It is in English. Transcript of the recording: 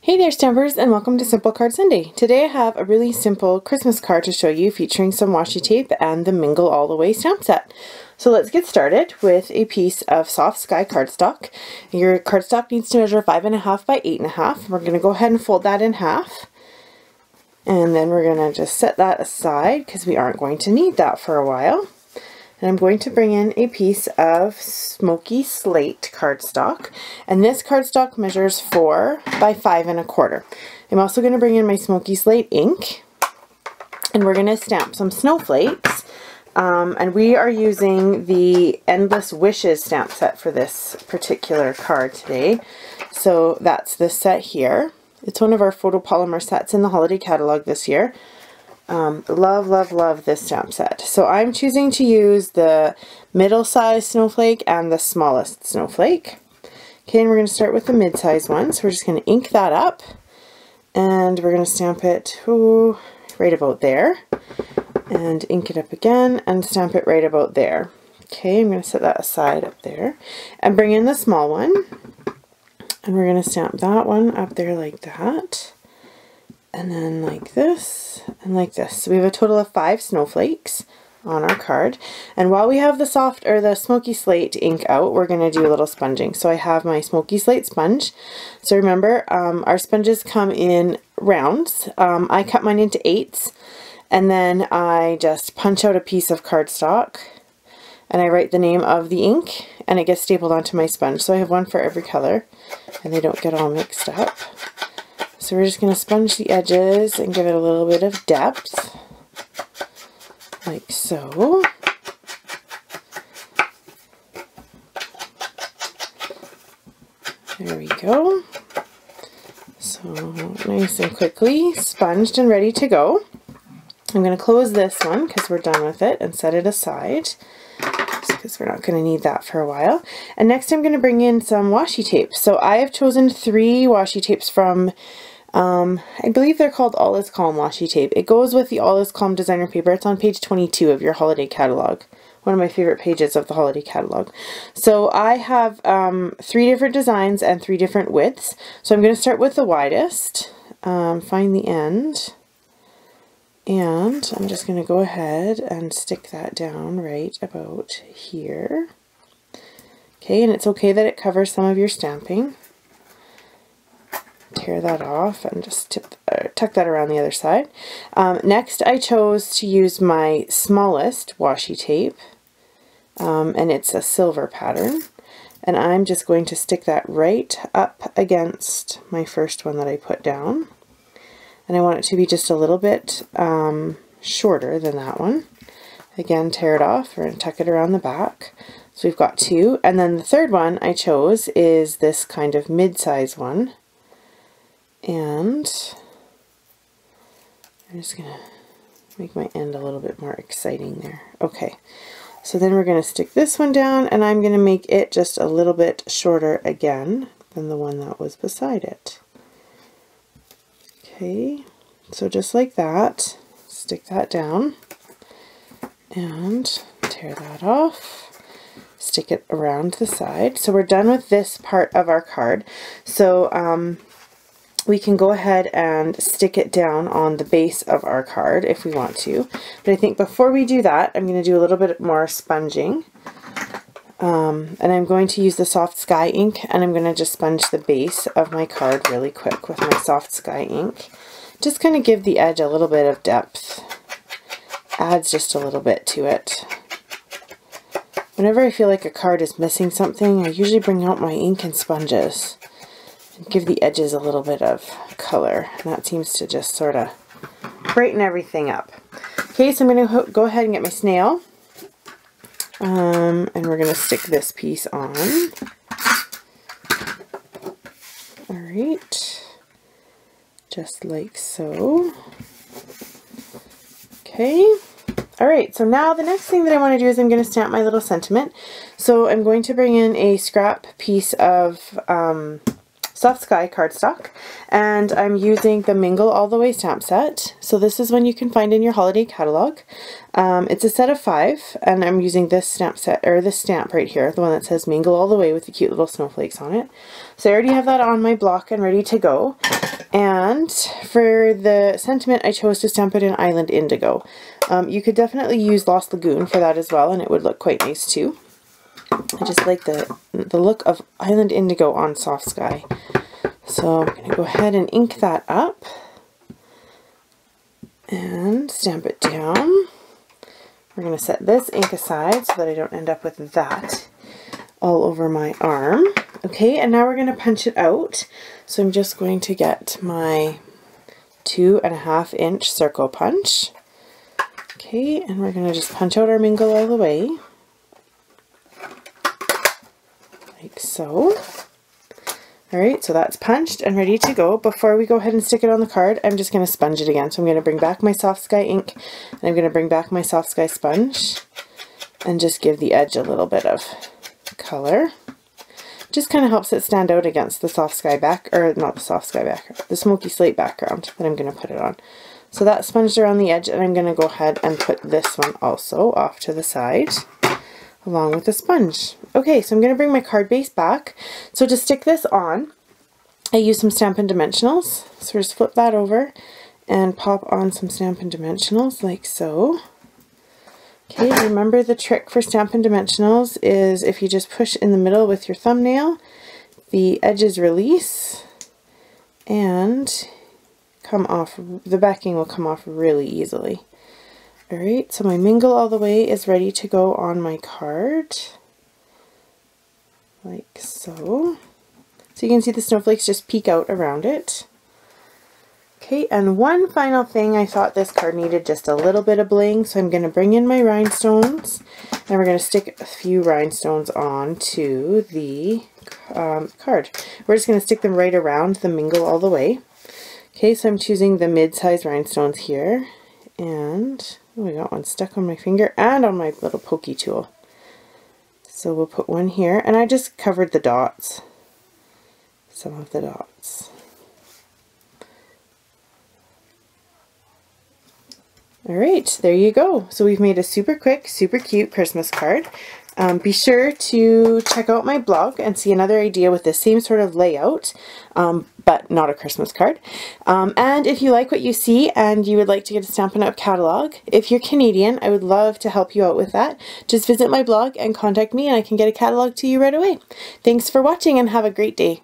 Hey there Stampers, and welcome to Simple Card Sunday. Today I have a really simple Christmas card to show you featuring some washi tape and the Mingle All the Way stamp set. So let's get started with a piece of soft sky cardstock. Your cardstock needs to measure 5.5 by 8.5. We're going to go ahead and fold that in half. And then we're going to just set that aside because we aren't going to need that for a while. And I'm going to bring in a piece of smoky slate cardstock, and this cardstock measures 4 by 5.25. I'm also going to bring in my smoky slate ink, and we're going to stamp some snowflakes, and we are using the Endless Wishes stamp set for this particular card today. So that's this set here. It's one of our photopolymer sets in the holiday catalog this year. Love this stamp set. So I'm choosing to use the middle-sized snowflake and the smallest snowflake. Okay, and we're going to start with the mid-sized one. So we're just going to ink that up, and we're going to stamp it right about there, and ink it up again and stamp it right about there. Okay, I'm going to set that aside up there and bring in the small one, and we're going to stamp that one up there like that. And then like this, and like this. So we have a total of 5 snowflakes on our card. And while we have the smoky slate ink out, we're going to do a little sponging. So I have my smoky slate sponge. So remember, our sponges come in rounds. I cut mine into 8s, and then I just punch out a piece of cardstock, and I write the name of the ink, and it gets stapled onto my sponge. So I have one for every color, and they don't get all mixed up. So we're just going to sponge the edges and give it a little bit of depth, like so. There we go. So nice and quickly sponged and ready to go. I'm going to close this one because we're done with it and set it aside, because we're not going to need that for a while. And next I'm going to bring in some washi tape. So I have chosen 3 washi tapes from I believe they're called All Is Calm washi tape. It goes with the All Is Calm designer paper. It's on page 22 of your holiday catalog. One of my favorite pages of the holiday catalog. So I have 3 different designs and 3 different widths. So I'm going to start with the widest, find the end, and I'm just going to go ahead and stick that down right about here. Okay, and it's okay that it covers some of your stamping. Tear that off and just tuck that around the other side. Next I chose to use my smallest washi tape, and it's a silver pattern, and I'm just going to stick that right up against my first one that I put down, and I want it to be just a little bit shorter than that one. Again, tear it off. We're going to tuck it around the back. So we've got 2, and then the third one I chose is this kind of mid-size one. And I'm just going to make my end a little bit more exciting there. Okay, so then we're going to stick this one down, and I'm going to make it just a little bit shorter again than the one that was beside it. Okay, so just like that, stick that down and tear that off. Stick it around the side. So we're done with this part of our card. So we can go ahead and stick it down on the base of our card if we want to. But I think before we do that, I'm going to do a little bit more sponging. And I'm going to use the soft sky ink, and I'm going to just sponge the base of my card really quick with my soft sky ink. Just kind of give the edge a little bit of depth. Adds just a little bit to it. Whenever I feel like a card is missing something, I usually bring out my ink and sponges and give the edges a little bit of color, and that seems to just sort of brighten everything up. Okay, so I'm going to go ahead and get my snail, and we're going to stick this piece on. Alright, just like so. Okay, alright, so now the next thing that I want to do is I'm going to stamp my little sentiment. So I'm going to bring in a scrap piece of Soft Sky cardstock, and I'm using the Mingle All the Way stamp set. So this is one you can find in your holiday catalog. It's a set of 5, and I'm using this stamp set, or this stamp right here, the one that says Mingle All the Way with the cute little snowflakes on it. So I already have that on my block and ready to go. And for the sentiment, I chose to stamp it in Island Indigo. You could definitely use Lost Lagoon for that as well, and it would look quite nice too. I just like the look of Island Indigo on Soft Sky. So I'm going to go ahead and ink that up and stamp it down. We're going to set this ink aside so that I don't end up with that all over my arm. Okay, and now we're going to punch it out. So I'm just going to get my 2.5 inch circle punch. Okay, and we're going to just punch out our Mingle All the Way. Like so. Alright, so that's punched and ready to go. Before we go ahead and stick it on the card, I'm just going to sponge it again. So I'm going to bring back my Soft Sky ink, and I'm going to bring back my Soft Sky sponge, and just give the edge a little bit of color. Just kind of helps it stand out against the Soft Sky back, or not the Soft Sky background, the Smoky Slate background that I'm going to put it on. So that's sponged around the edge, and I'm going to go ahead and put this one also off to the side, along with the sponge. Okay, so I'm going to bring my card base back. So to stick this on, I use some Stampin' Dimensionals. So just flip that over and pop on some Stampin' Dimensionals like so. Okay, remember the trick for Stampin' Dimensionals is if you just push in the middle with your thumbnail, the edges release and come off, the backing will come off really easily. Alright, so my Mingle All the Way is ready to go on my card. Like so. So you can see the snowflakes just peek out around it. Okay, and one final thing, I thought this card needed just a little bit of bling, so I'm going to bring in my rhinestones, and we're going to stick a few rhinestones onto the card. We're just going to stick them right around the Mingle All the Way. Okay, so I'm choosing the mid-size rhinestones here, and oh, I got one stuck on my finger and on my little pokey tool. So we'll put one here, and I just covered the dots, some of the dots. Alright, there you go. So we've made a super quick, super cute Christmas card. Be sure to check out my blog and see another idea with the same sort of layout, but not a Christmas card. And if you like what you see and you would like to get a Stampin' Up! Catalog, if you're Canadian, I would love to help you out with that. Just visit my blog and contact me and I can get a catalog to you right away. Thanks for watching and have a great day.